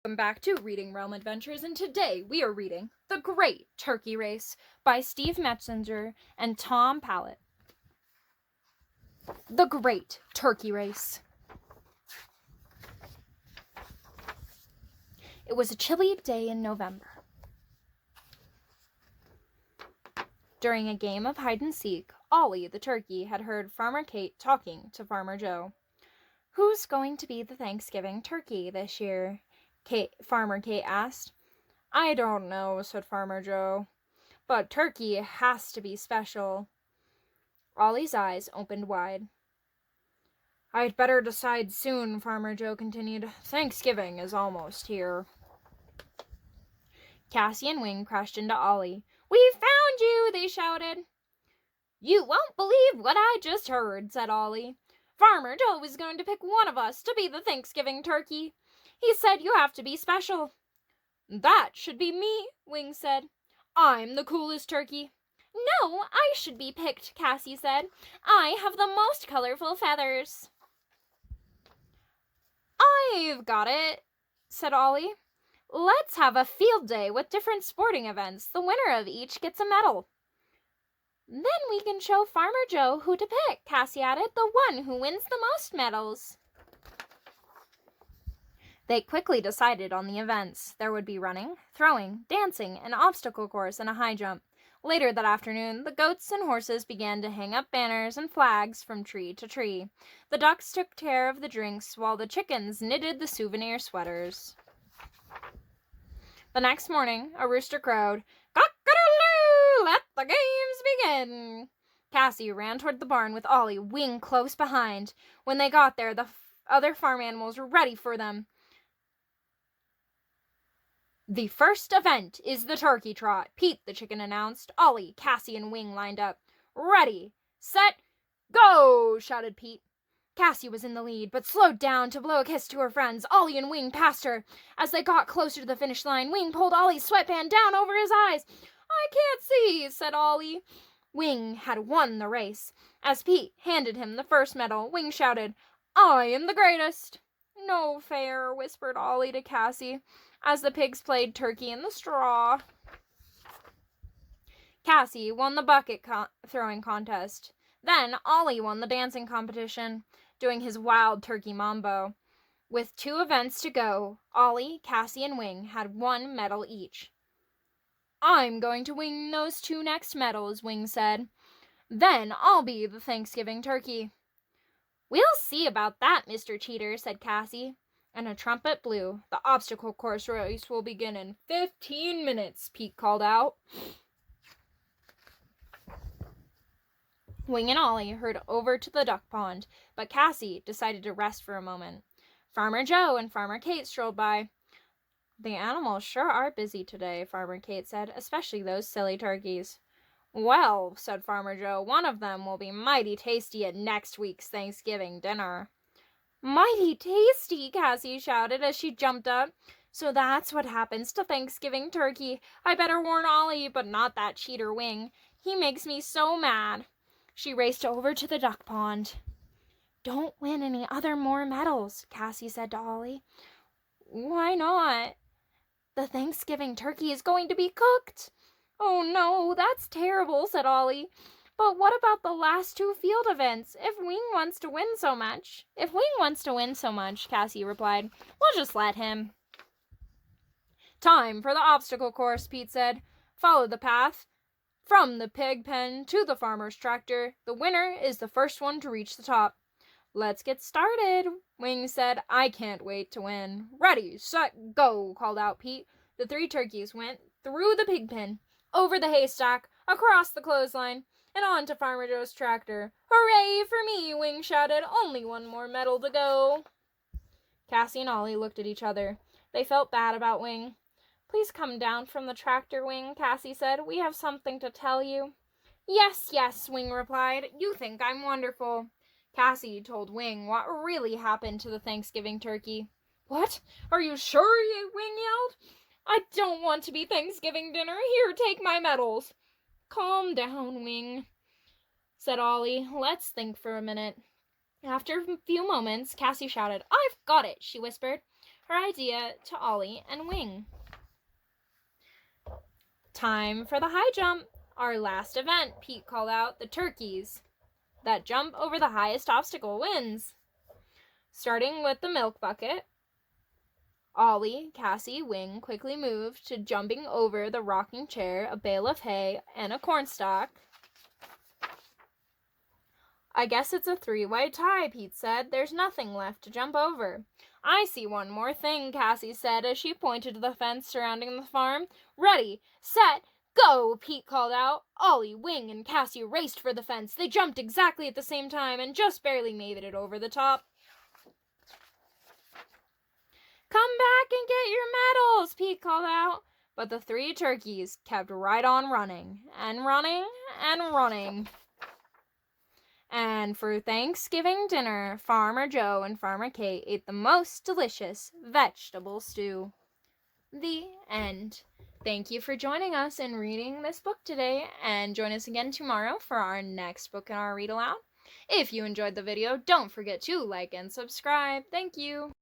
Welcome back to Reading Realm Adventures, and today we are reading The Great Turkey Race by Steve Metzger and Tom Paillot. The Great Turkey Race. It was a chilly day in November. During a game of hide-and-seek, Olly the turkey had heard Farmer Kate talking to Farmer Joe. "Who's going to be the Thanksgiving turkey this year?" Farmer Kate asked. "I don't know," said Farmer Joe, "but turkey has to be special." Olly's eyes opened wide. "I'd better decide soon," Farmer Joe continued. "Thanksgiving is almost here." Cassie and Wing crashed into Olly. "We found you!" they shouted. "You won't believe what I just heard," said Olly. "Farmer Joe is going to pick one of us to be the Thanksgiving turkey. He said you have to be special." "That should be me," Wing said. "I'm the coolest turkey." "No, I should be picked," Cassie said. "I have the most colorful feathers." "I've got it," said Olly. "Let's have a field day with different sporting events. The winner of each gets a medal." "Then we can show Farmer Joe who to pick," Cassie added. "The one who wins the most medals." They quickly decided on the events. There would be running, throwing, dancing, an obstacle course, and a high jump. Later that afternoon, the goats and horses began to hang up banners and flags from tree to tree. The ducks took care of the drinks, while the chickens knitted the souvenir sweaters. The next morning, a rooster crowed, "Cock-a-doodle-doo! Let the games begin!" Cassie ran toward the barn with Olly, Wing close behind. When they got there, the other farm animals were ready for them. "The first event is the turkey trot," Pete the chicken announced. Olly, Cassie, and Wing lined up. "Ready, set, go!" shouted Pete. Cassie was in the lead, but slowed down to blow a kiss to her friends. Olly and Wing passed her. As they got closer to the finish line, Wing pulled Olly's sweatband down over his eyes. "I can't see," said Olly. Wing had won the race. As Pete handed him the first medal, Wing shouted, "I am the greatest." "No fair," whispered Olly to Cassie, as the pigs played turkey in the straw. Cassie won the bucket throwing contest. Then Olly won the dancing competition, doing his wild turkey mambo. With 2 events to go, Olly, Cassie, and Wing had 1 medal each. "I'm going to win those 2 next medals," Wing said. "Then I'll be the Thanksgiving turkey." "We'll see about that, Mr. Cheater," said Cassie. And a trumpet blew. "The obstacle course race will begin in 15 minutes, Pete called out. Wing and Olly hurried over to the duck pond, but Cassie decided to rest for a moment. Farmer Joe and Farmer Kate strolled by. "The animals sure are busy today," Farmer Kate said, "especially those silly turkeys." "Well," said Farmer Joe, "one of them will be mighty tasty at next week's Thanksgiving dinner." "Mighty tasty!" Cassie shouted as she jumped up. "So that's what happens to Thanksgiving turkey. I better warn Olly, but not that cheater Wing. He makes me so mad." She raced over to the duck pond. "Don't win any more medals," Cassie said to Olly. "Why not?" "The Thanksgiving turkey is going to be cooked." "Oh no, that's terrible," said Olly. "But what about the last 2 field events? If Wing wants to win so much," Cassie replied, "we'll just let him." "Time for the obstacle course," Pete said. "Follow the path from the pig pen to the farmer's tractor. The winner is the first one to reach the top." "Let's get started," Wing said. "I can't wait to win." "Ready, set, go," called out Pete. The 3 turkeys went through the pig pen, over the haystack, across the clothesline, and on to Farmer Joe's tractor. "Hooray for me," Wing shouted. "Only 1 more medal to go." Cassie and Olly looked at each other. They felt bad about Wing. "Please come down from the tractor, Wing," Cassie said. "We have something to tell you." "Yes, yes," Wing replied. "You think I'm wonderful." Cassie told Wing what really happened to the Thanksgiving turkey. "What? Are you sure?" Wing yelled. "I don't want to be Thanksgiving dinner. Here, take my medals." "Calm down, Wing," said Olly. "Let's think for a minute." After a few moments, Cassie shouted, "I've got it," she whispered. her idea to Olly and Wing. Time for the high jump. Our last event, Pete called out. The turkeys that jump over the highest obstacle wins. Starting with the milk bucket, Olly, Cassie, Wing quickly moved to jumping over the rocking chair, a bale of hay, and a cornstalk. I guess it's a three-way tie, Pete said. There's nothing left to jump over. I see one more thing, Cassie said as she pointed to the fence surrounding the farm. Ready, set, go, Pete called out. Olly, Wing, and Cassie raced for the fence. They jumped exactly at the same time and just barely made it over the top. Come back and get your medals, Pete called out. But the three turkeys kept right on running, and running, and running. And for Thanksgiving dinner, Farmer Joe and Farmer Kate ate the most delicious vegetable stew. The end. Thank you for joining us in reading this book today, and join us again tomorrow for our next book in our read aloud. If you enjoyed the video, don't forget to like and subscribe. Thank you.